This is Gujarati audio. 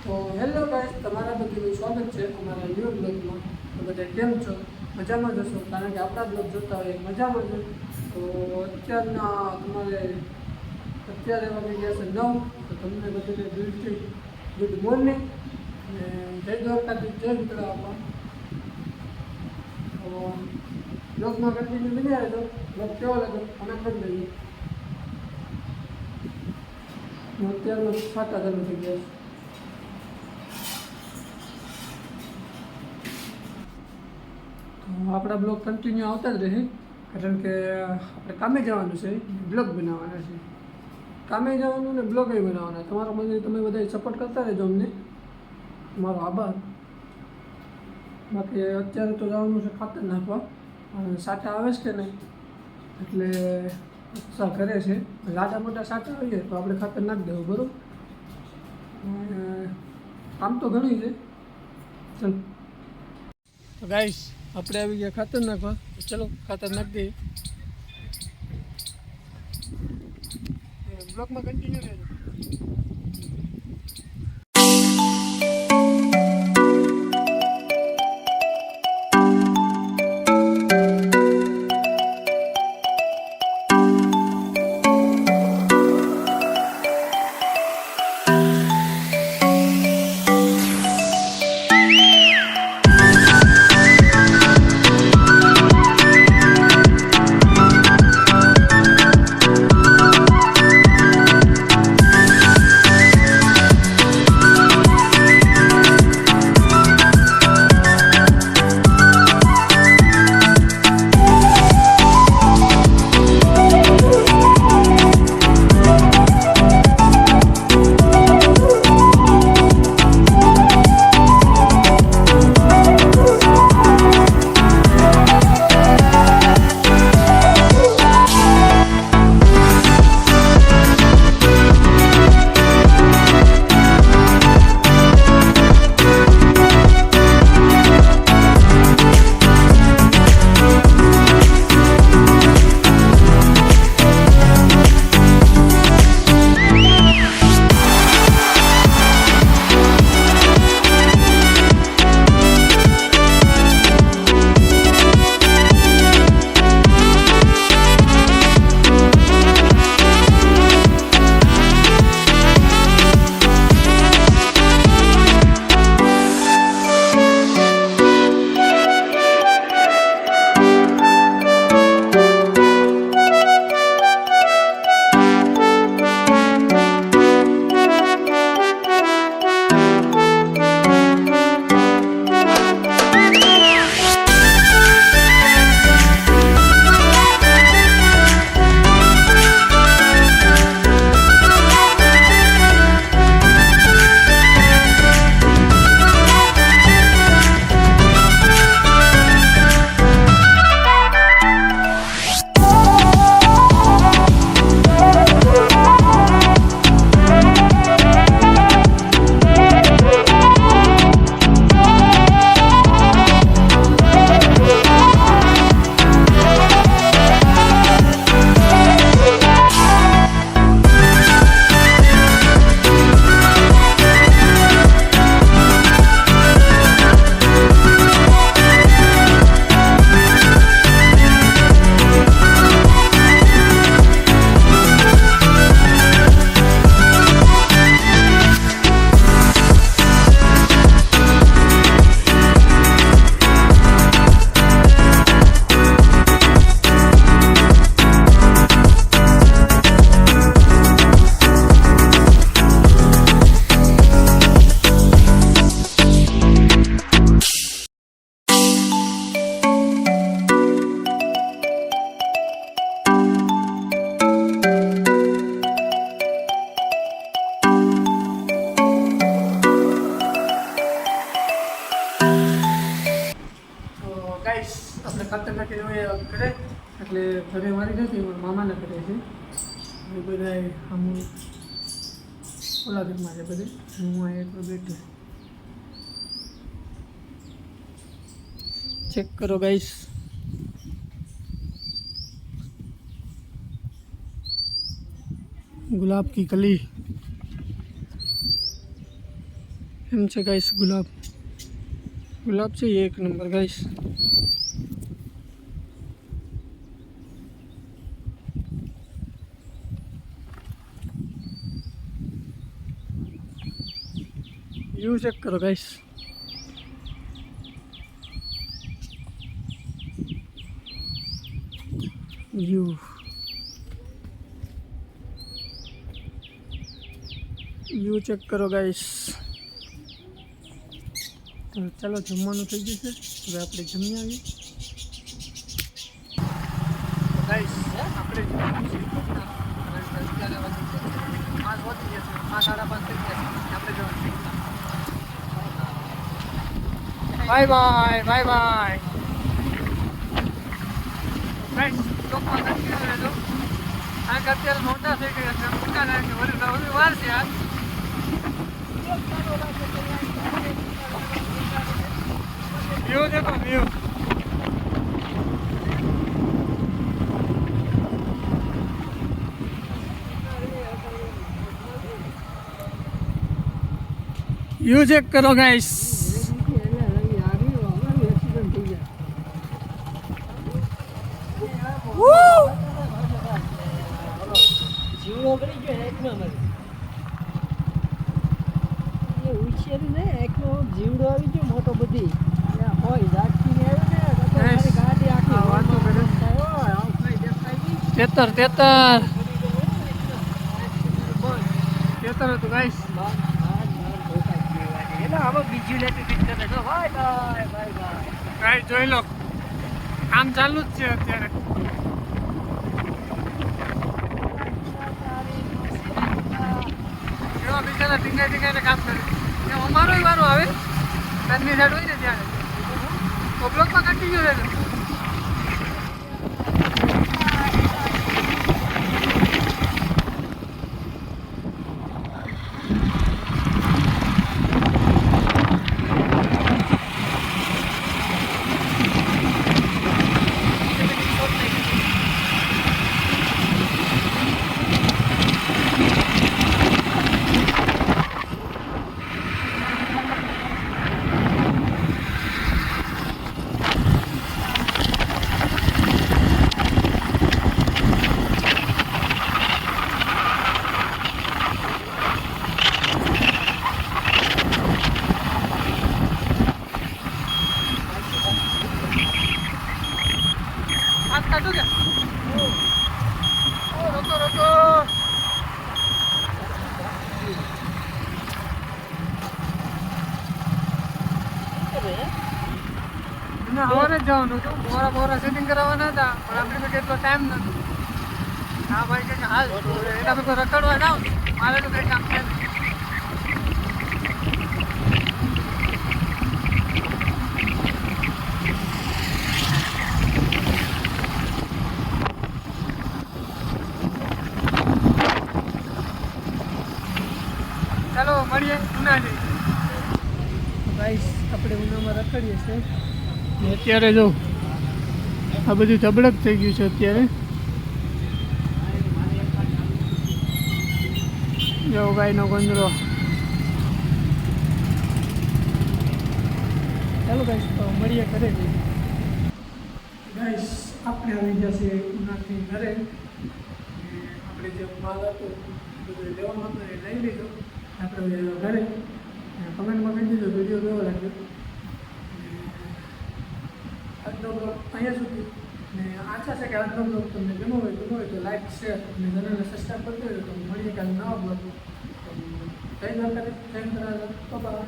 તો હેલો ગાઈસ, તમારા બધાનું સ્વાગત છે અમારા ન્યૂ બ્લોગમાં. તો બધા કેમ છો? મજામાં જશો, કારણ કે આપણા બ્લોગ જોતા હોય મજામાં જ. તો અત્યારે વાગી ગયા છે 9. તો તમને બધાને દિલથી ગુડ મોર્નિંગ અને જય દ્વારકાથી જય ઉત્તરાયણ. તો બ્લોગમાં કન્ટિન્યુ બની આવે તો બ્લોગ કેવો લાગે અને કરી દઈએ. અત્યારમાં 7 ચાલુ થઈ ગયા છે. આપણા બ્લોગ કન્ટિન્યુ આવતા જ રહે, કારણ કે આપણે કામે જવાનું છે, બ્લોગ બનાવવાના છે. કામે જવાનું ને બ્લોગ બનાવવાના. તમારા મને તમે બધા સપોર્ટ કરતા રહેજો અમને, મારો આભાર. બાકી અત્યારે તો જવાનું છે ખાતર નાખવા, સાટા આવે છે કે નહીં એટલે ઉત્સાહ કરે છે. લાટા મોટા સાટા આવીએ તો આપણે ખાતર નાખી દેવું, બરાબર. કામ તો ઘણું છે. ચલો તો ગાઈસ, આપણે આવી ગયા ખાતર નાખવા. ચલો ખાતર નાખી દઈએ. બ્લોકમાં કન્ટિન્યુ રહેજો. આપણે ખાતર નાખીને ઘરે, એટલે ઘરે મારી નથી, મામાને કરે છે. એ બધા આમ ઓલા ઘરમાં છે બધે, હું અહીંયા એકલો બેઠો. ચેક કરો ગાઈસ, गुलाब की कली. એમ છે ગાઈસ. ગુલાબ છે 1 નંબર ગાઈસ. વ્યૂ ચેક કરો ગાઈસ. વ્યૂ ચેક કરો ગાઈસ. તો ચાલો જમવાનું થઈ ગયું છે. હવે આપણે જમી આવીએ. ગાઈસ આપણે જમવાનું છે. અત્યારે વાગે છે 5 વાગી ગયા છે. 5 સાડા 5 થઈ ગયા છે. આપણે જવાનું. Bye bye bye bye friends. લોકમાં નથી રહેતો કારણ કે અત્યારે મોટા થઈ ગયા છે. મોટા લાગે વધુ વાર છે યાર. વ્યૂ દેખો વ્યૂ. વ્યૂ ચેક કરો ગાઈસ. જીવડો કરી ગયો એકમાં મારે એ ઉછેરી ને એકનો જીવડો આવી ગયો મોટો બધી હોય રાખીને આવ્યો ને મારી ગાડી આખી વાતો કરે. તેતર હતું ગાઈસ. એટલે હવે બીજું લેતી ફિટ કરે તો bye bye bye bye. Guys જોઈ લો કામ ચાલુ જ છે અત્યારે. એવા બિચારા ટીંગાઈને કામ કરે. અમારો વારો આવે ઘરની સાઈડ હોય ને ત્યારે તો બ્લોકમાં કન્ટિન્યુ રહેજો. हाथ काटो क्या? ओ रोको रोको. ના હવારે જ જવાનું હતું. બોરા સેટિંગ કરાવવાના હતા પણ આપણી પાસે એટલો ટાઈમ નથી. હા ભાઈ કે હાલ એના પર રખડવા જાવ મારે તો કંઈ કામ છે નહીં. ચાલો મળીએ ઉના જઈએ. ગાઈસ આપણે ઉનામાં રખડીએ છીએ. અત્યારે જો આ બધું ધબડક થઈ ગયું છે અત્યારે. જો ગાયનો ગંદરો. ચાલો ગાઈસ તો મળીએ ઘરે જઈએ. ગાઈસ આપણે આવી ગયા છીએ ઉનાથી ઘરે. આપણે જે માલ હતો બધું લેવાનું હતું એ લઈ લીધું. આપણે ઘરે કમેન્ટમાં કહી દીધું વિડીયો કેવો લાગ્યો. આજનો બ્લોગ અહીંયા સુધી ને આશા છે કે આજનો બ્લોગ તમને ગમ્યો હોય તો લાઈક શેર અને ચેનલને સબસ્ક્રાઈબ કરજો. તો મળીએ કાલે નવા બ્લોગ. જય દ્વારકા, જય બાબા.